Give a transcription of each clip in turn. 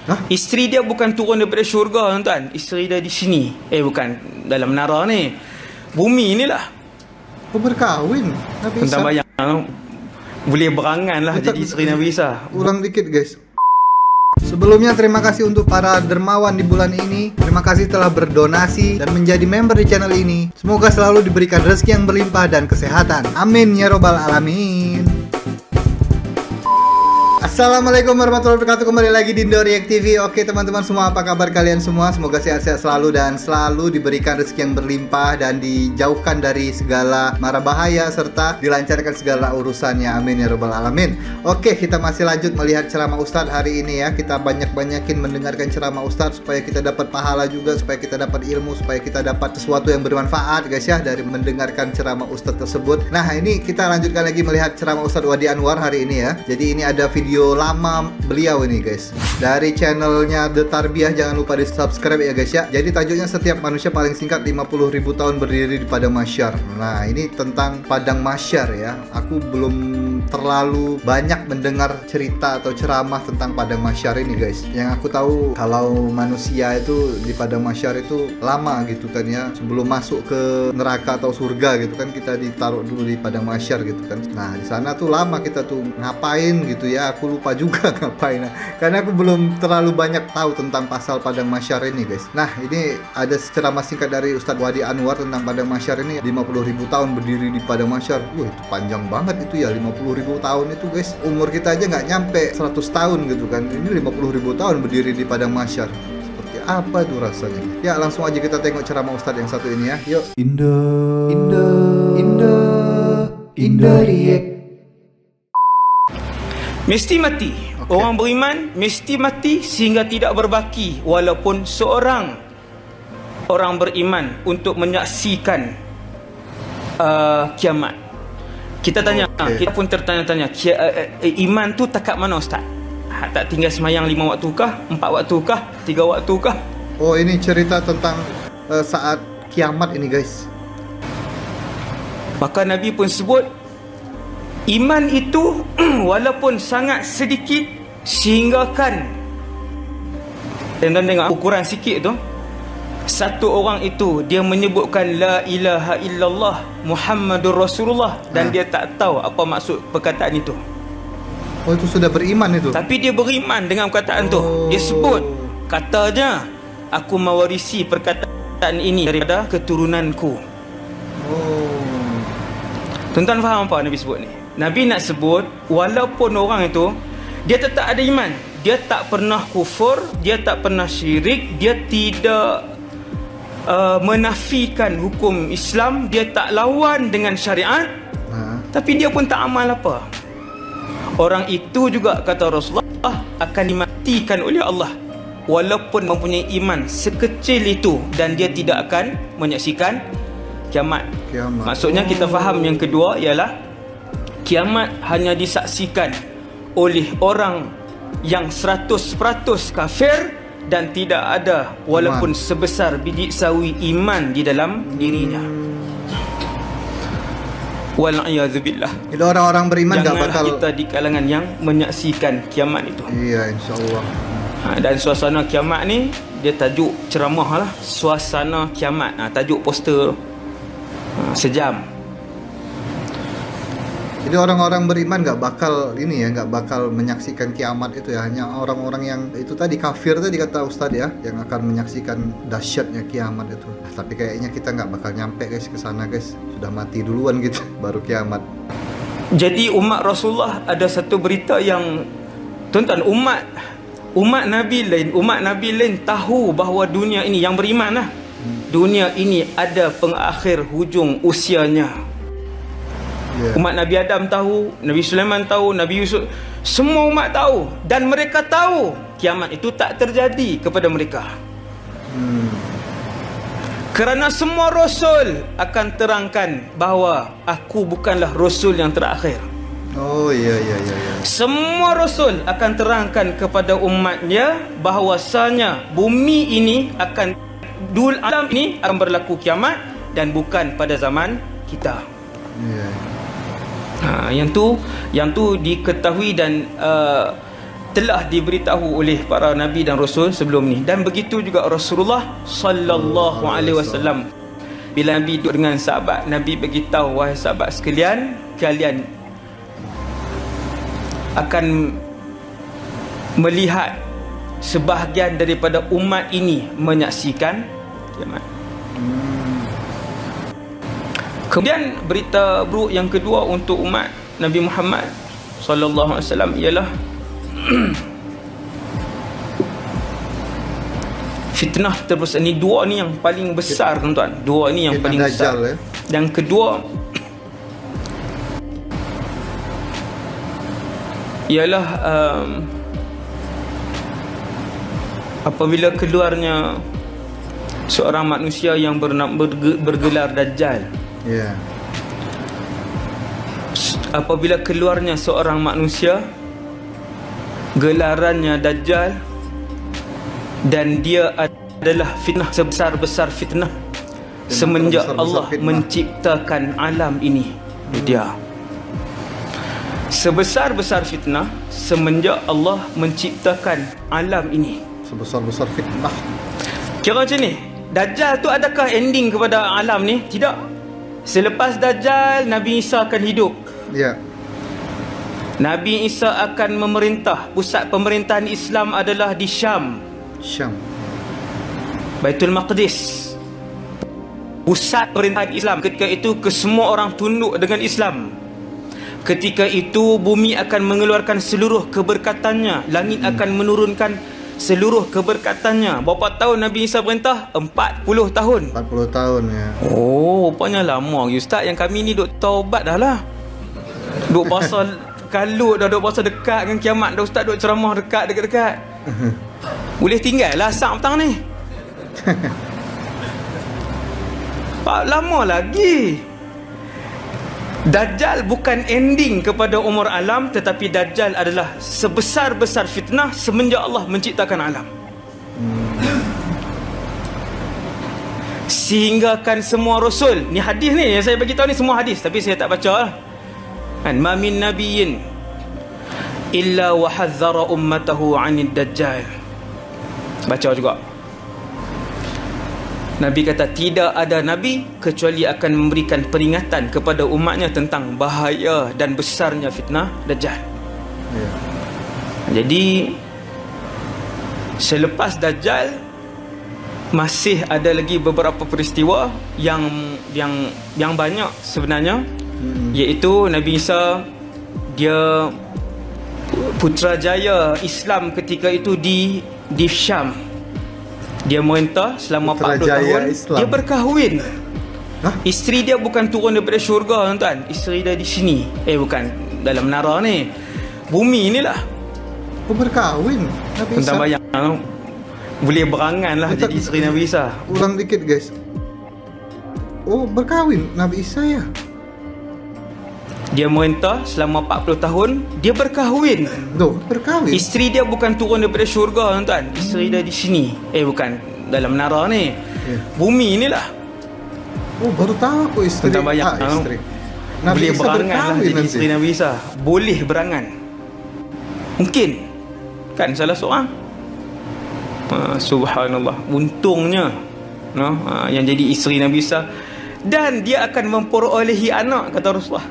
Hah? Isteri dia bukan turun daripada syurga, tuan-tuan. Isteri dia di sini. Bukan dalam menara ni. Bumi inilah. Berkahwin Nabi Isa. Tuan-tuan bayang, boleh berangan lah jadi isteri Nabi Isa. Ulang dikit guys. Sebelumnya terima kasih untuk para dermawan di bulan ini. Terima kasih telah berdonasi dan menjadi member di channel ini. Semoga selalu diberikan rezeki yang berlimpah dan kesehatan. Amin ya robbal alamin. Assalamualaikum warahmatullahi wabarakatuh. Kembali lagi di Indo React TV. Oke teman-teman semua, apa kabar kalian semua? Semoga sehat-sehat selalu dan selalu diberikan rezeki yang berlimpah dan dijauhkan dari segala mara bahaya serta dilancarkan segala urusannya. Amin ya robbal alamin. Oke, kita masih lanjut melihat ceramah Ustadz hari ini ya. Kita banyak-banyakin mendengarkan ceramah Ustadz supaya kita dapat pahala juga, supaya kita dapat ilmu, supaya kita dapat sesuatu yang bermanfaat guys ya dari mendengarkan ceramah Ustadz tersebut. Nah, ini kita lanjutkan lagi melihat ceramah Ustadz Wadi Anwar hari ini ya. Jadi ini ada video lama beliau ini guys dari channelnya The Tarbiyah, jangan lupa di subscribe ya guys ya. Jadi tajuknya setiap manusia paling singkat 50.000 tahun berdiri di padang mahsyar. Nah ini tentang padang mahsyar ya. Aku belum terlalu banyak mendengar cerita atau ceramah tentang padang mahsyar ini guys. Yang aku tahu kalau manusia itu di padang mahsyar itu lama gitu kan ya, sebelum masuk ke neraka atau surga gitu kan, kita ditaruh dulu di padang mahsyar gitu kan. Nah di sana tuh lama kita tuh ngapain gitu ya, aku lupa juga ngapain karena aku belum terlalu banyak tahu tentang pasal padang mahsyar ini guys. Nah ini ada ceramah singkat dari Ustadz Wadi Anwar tentang padang mahsyar ini. 50.000 tahun berdiri di padang mahsyar. Itu panjang banget itu ya, 50.000 tahun itu guys. Umur kita aja nggak nyampe 100 tahun gitu kan. Ini 50.000 tahun berdiri di padang mahsyar. Seperti apa tuh rasanya? Ya langsung aja kita tengok ceramah Ustadz yang satu ini ya. Yuk. Indo React. Mesti mati. Orang beriman mesti mati sehingga tidak berbaki walaupun seorang orang beriman untuk menyaksikan kiamat. Kita tanya, kita pun tertanya-tanya, iman tu takat mana Ustaz? Tak tinggal semayang 5 waktu kah? 4 waktu kah? 3 waktu kah? Oh ini cerita tentang saat kiamat ini guys. Maka Nabi pun sebut iman itu walaupun sangat sedikit sehinggakan, dan tengok ukuran sikit tu, satu orang itu dia menyebutkan la ilaha illallah Muhammadur Rasulullah dan dia tak tahu apa maksud perkataan itu. Oh itu sudah beriman itu. Tapi dia beriman dengan perkataan tu. Dia sebut katanya, aku mewarisi perkataan ini daripada keturunanku. Tuan-tuan faham apa Nabi sebut ni? Nabi nak sebut walaupun orang itu dia tetap ada iman, dia tak pernah kufur, dia tak pernah syirik, dia tidak menafikan hukum Islam, dia tak lawan dengan syariat, tapi dia pun tak amal apa. Orang itu juga kata Rasulullah akan dimatikan oleh Allah walaupun mempunyai iman sekecil itu, dan dia tidak akan menyaksikan kiamat. Maksudnya kita faham yang kedua ialah kiamat hanya disaksikan oleh orang yang 100% kafir dan tidak ada walaupun sebesar biji sawi iman di dalam dirinya. Wal'iyadzubillah. Itu orang-orang beriman gak bakal kita di kalangan yang menyaksikan kiamat itu. Iya insyaAllah. Dan suasana kiamat ni dia tajuk ceramah lah, suasana kiamat. Tajuk poster sejam. Jadi orang-orang beriman gak bakal ini ya, gak bakal menyaksikan kiamat itu ya. Hanya orang-orang yang itu tadi kafir tadi kata Ustadz ya, yang akan menyaksikan dahsyatnya kiamat itu. Tapi kayaknya kita gak bakal nyampe guys ke sana guys. Sudah mati duluan gitu baru kiamat. Jadi umat Rasulullah ada satu berita yang tuan-tuan, umat Nabi lain tahu bahawa dunia ini yang beriman lah. Dunia ini ada pengakhir hujung usianya. Umat Nabi Adam tahu, Nabi Sulaiman tahu, Nabi Yusuf, semua umat tahu, dan mereka tahu kiamat itu tak terjadi kepada mereka. Kerana semua Rasul akan terangkan bahawa aku bukanlah Rasul yang terakhir. Oh iya. Semua Rasul akan terangkan kepada umatnya bahawasanya bumi ini akan, alam ini akan berlaku kiamat dan bukan pada zaman kita. Yang tu diketahui dan telah diberitahu oleh para nabi dan rasul sebelum ni. Dan begitu juga Rasulullah sallallahu alaihi wasallam. Bila Nabi duduk dengan sahabat, Nabi beritahu, wahai sahabat sekalian, kalian akan melihat sebahagian daripada umat ini menyaksikan kiamat. Kemudian berita buruk yang kedua untuk umat Nabi Muhammad sallallahu alaihi wasallam ialah fitnah terbesar. Ni dua ni yang paling besar, tuan-tuan. Dua ni yang paling besar. Yang kedua ialah apabila keluarnya seorang manusia yang bergelar Dajjal. Ya. Apabila keluarnya seorang manusia gelarannya Dajjal, dan dia adalah fitnah sebesar-besar fitnah semenjak Allah menciptakan alam ini. Dia sebesar-besar fitnah semenjak Allah menciptakan alam ini. Sebesar-besar fitnah. Kira macam ni, Dajjal tu adakah ending kepada alam ni? Tidak. Selepas Dajjal, Nabi Isa akan hidup. Ya. Nabi Isa akan memerintah. Pusat pemerintahan Islam adalah di Syam. Baitul Maqdis, pusat pemerintahan Islam. Ketika itu kesemua orang tunduk dengan Islam. Ketika itu bumi akan mengeluarkan seluruh keberkatannya. Langit akan menurunkan seluruh keberkatannya. Berapa tahun Nabi Isa perintah? 40 tahun. 40 tahun ya. Oh, rupanya lama Ustaz. Yang kami ni duk taubat dah lah. Duk pasal kalut dah, duk pasal dekat dengan kiamat dah. Ustaz duk ceramah dekat. Boleh tinggal lah sak petang ni. Lama lagi. Dajjal bukan ending kepada umur alam, tetapi Dajjal adalah sebesar-besar fitnah semenjak Allah menciptakan alam. Sehinggakan semua rasul, ni hadis ni yang saya bagi tahu ni semua hadis, tapi saya tak baca lah. Kan, ma min nabiyyin illa wa hadzara ummatahu 'anid dajjal. Baca juga. Nabi kata tidak ada nabi kecuali akan memberikan peringatan kepada umatnya tentang bahaya dan besarnya fitnah Dajjal. Ya. Jadi selepas Dajjal masih ada lagi beberapa peristiwa yang banyak sebenarnya, iaitu Nabi Isa dia Putrajaya Islam ketika itu di Syam. Dia merintah selama 40 tahun. Islam. Dia berkahwin. Isteri dia bukan turun daripada syurga, tuan-tuan. Isteri dia di sini. Bukan dalam menara ni. Bumi inilah. Berkahwin Nabi Isa. Tuan-tuan bayang, boleh berangan lah jadi isteri Nabi Isa. Ulang dikit guys. Oh, berkahwin Nabi Isa ya. Dia merintah selama 40 tahun. Dia berkahwin. Berkahwin. Isteri dia bukan turun daripada syurga, tuan-tuan. Isteri dia di sini. Bukan dalam menara ni. Bumi inilah. Oh, baru tahu aku isteri. Tuan-tuan bayang, isteri Nabi boleh Isa berangan lah jadi nanti. isteri Nabi Isa. Boleh berangan. Mungkin. Kan salah seorang. Subhanallah. Untungnya yang jadi isteri Nabi Isa. Dan dia akan memperolehi anak, kata Rasulullah.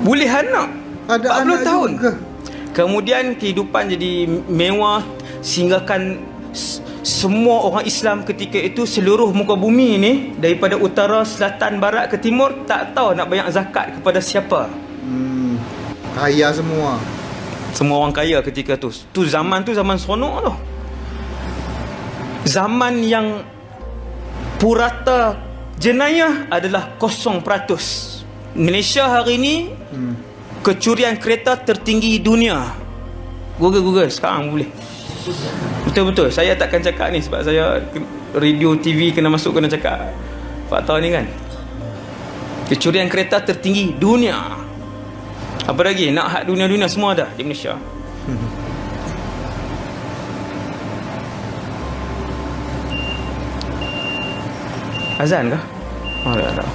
Boleh anak. Ada 40 anak tahun juga. Kemudian kehidupan jadi mewah, sehinggakan semua orang Islam ketika itu seluruh muka bumi ni, daripada utara, selatan, barat ke timur, tak tahu nak bayar zakat kepada siapa. Kaya semua. Semua orang kaya ketika tu. Zaman seronok tu. Zaman yang purata jenayah adalah 0%. Malaysia hari ni kecurian kereta tertinggi dunia. Google sekarang boleh. Betul-betul. Saya takkan cakap ni sebab saya radio TV kena cakap fakta ni kan. Kecurian kereta tertinggi dunia. Apa lagi? Nak hak dunia-dunia semua ada di Malaysia. Azan kah? Tak tahu.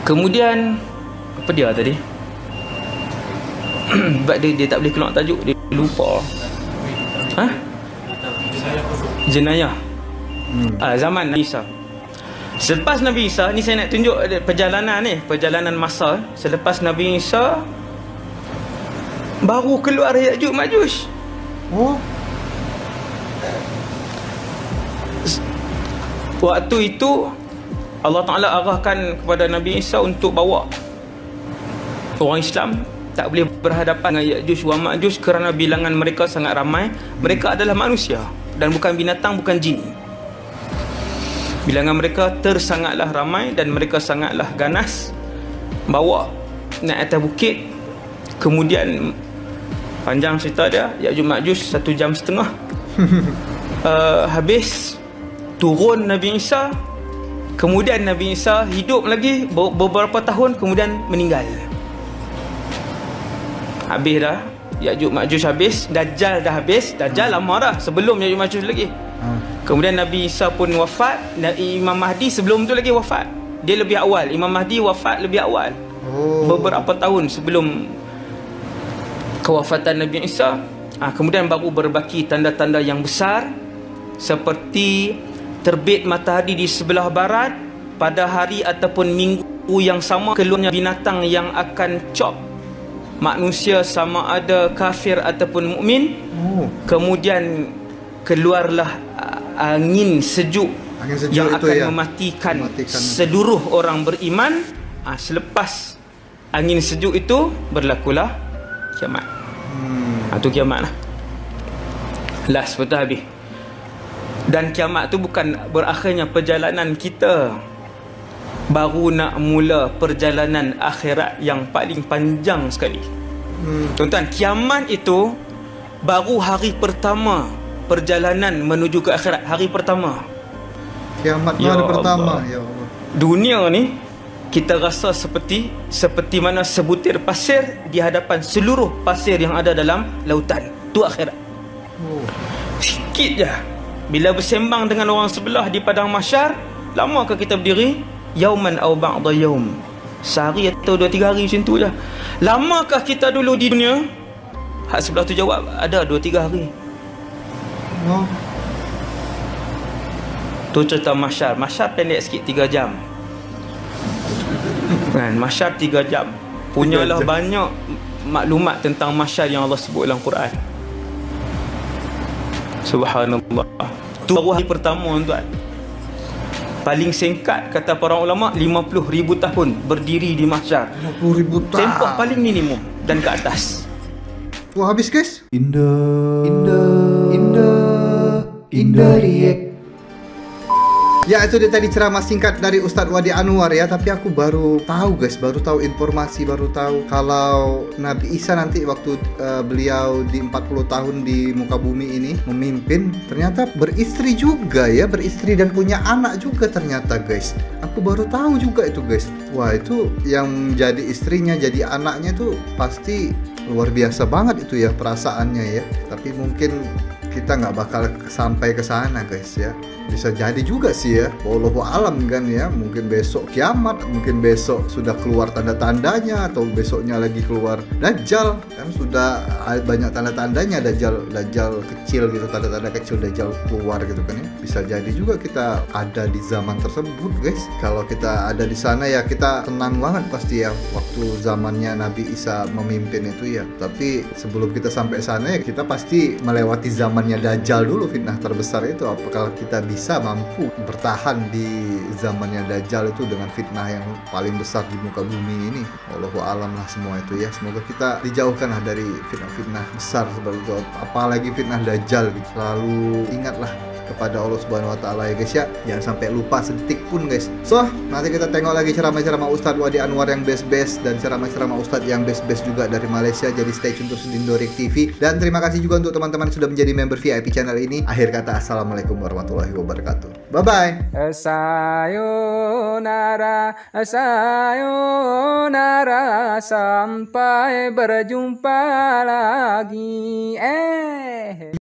Kemudian apa dia tadi? Sebab dia tak boleh keluar tajuk, dia lupa. Jenayah. Zaman Nabi Isa. Selepas Nabi Isa ni, saya nak tunjuk perjalanan masa. Selepas Nabi Isa baru keluar Ya'juj Ma'juj. Waktu itu Allah Ta'ala arahkan kepada Nabi Isa untuk bawa orang Islam tak boleh berhadapan dengan Ya'juj wa Ma'juj kerana bilangan mereka sangat ramai. Mereka adalah manusia dan bukan binatang, bukan jin. Bilangan mereka tersangatlah ramai dan mereka sangatlah ganas. Bawa naik atas bukit. Kemudian panjang cerita dia, Ya'juj Ma'juj 1.5 jam. Habis turun Nabi Isa. Kemudian Nabi Isa hidup lagi beberapa tahun, kemudian meninggal. Habis dah Ya'juj Ma'juj habis, Dajjal dah habis. Dajjal lama dah, sebelum Ya'juj Ma'juj lagi. Kemudian Nabi Isa pun wafat. Imam Mahdi sebelum tu lagi wafat. Dia lebih awal. Imam Mahdi wafat lebih awal, beberapa tahun sebelum kewafatan Nabi Isa. Kemudian baru berbaki tanda-tanda yang besar, seperti terbit matahari di sebelah barat pada hari ataupun minggu yang sama, keluarnya binatang yang akan cop manusia sama ada kafir ataupun mukmin. Kemudian keluarlah angin sejuk yang akan mematikan seluruh orang beriman. Selepas angin sejuk itu berlakulah kiamat. Itu kiamat lah. Last, betul habis. Dan kiamat tu bukan berakhirnya perjalanan kita, baru nak mula perjalanan akhirat yang paling panjang sekali. Tuan-tuan, kiamat itu baru hari pertama perjalanan menuju ke akhirat. Hari pertama kiamat, hari pertama. Ya Allah. Dunia ni kita rasa seperti mana sebutir pasir di hadapan seluruh pasir yang ada dalam lautan. Tu akhirat. Sikit je. Bila bersembang dengan orang sebelah di padang mahsyar, lamakah kita berdiri? Yauman aw ba'da yaum. Sehari atau 2-3 hari macam tu je. Lamakah kita dulu di dunia? Hak sebelah tu jawab, ada 2-3 hari. Tu cerita mahsyar. Mahsyar pendek sikit, 3 jam. Kan, mahsyar 3 jam. Punyalah banyak maklumat tentang mahsyar yang Allah sebut dalam Quran. Subhanallah. Tu baru hari pertama, tuan. Paling singkat kata para ulama 50,000 tahun berdiri di mahsyar. 50,000 tahun. Tempoh paling minimum dan ke atas. Wah, habis guys. Indo React. Ya, itu dia tadi ceramah singkat dari Ustadz Wadi Anwar ya. Tapi aku baru tahu guys, baru tahu informasi, baru tahu kalau Nabi Isa nanti waktu beliau di 40 tahun di muka bumi ini memimpin, ternyata beristri juga ya, beristri dan punya anak juga ternyata guys. Aku baru tahu juga itu guys. Wah, itu yang jadi istrinya, jadi anaknya tuh pasti luar biasa banget itu ya perasaannya ya. Tapi mungkin kita nggak bakal sampai ke sana guys ya. Bisa jadi juga sih ya, wallahu alam kan ya. Mungkin besok kiamat, mungkin besok sudah keluar tanda-tandanya, atau besoknya lagi keluar Dajjal. Kan sudah banyak tanda-tandanya Dajjal kecil gitu, tanda-tanda kecil Dajjal keluar gitu kan ya. Bisa jadi juga kita ada di zaman tersebut guys. Kalau kita ada di sana ya kita tenang banget pasti ya, waktu zamannya Nabi Isa memimpin itu ya. Tapi sebelum kita sampai sana ya kita pasti melewati zamannya Dajjal dulu, fitnah terbesar itu. Apakah kita bisa mampu bertahan di zamannya Dajjal itu dengan fitnah yang paling besar di muka bumi ini? Wallahu alam lah semua itu ya. Semoga kita dijauhkan lah dari fitnah-fitnah besar seperti itu, apalagi fitnah Dajjal gitu. Selalu ingatlah kepada Allah Subhanahu wa taala ya guys ya. Jangan sampai lupa sedetik pun guys. So, nanti kita tengok lagi ceramah-ceramah Ustadz Wadi Anwar yang best-best dan ceramah-ceramah Ustadz yang best-best juga dari Malaysia. Jadi stay tune terus di Indo React TV. Dan terima kasih juga untuk teman-teman sudah menjadi member VIP channel ini. Akhir kata, assalamualaikum warahmatullahi wabarakatuh. Bye bye. Sayonara, sayonara, sampai berjumpa lagi.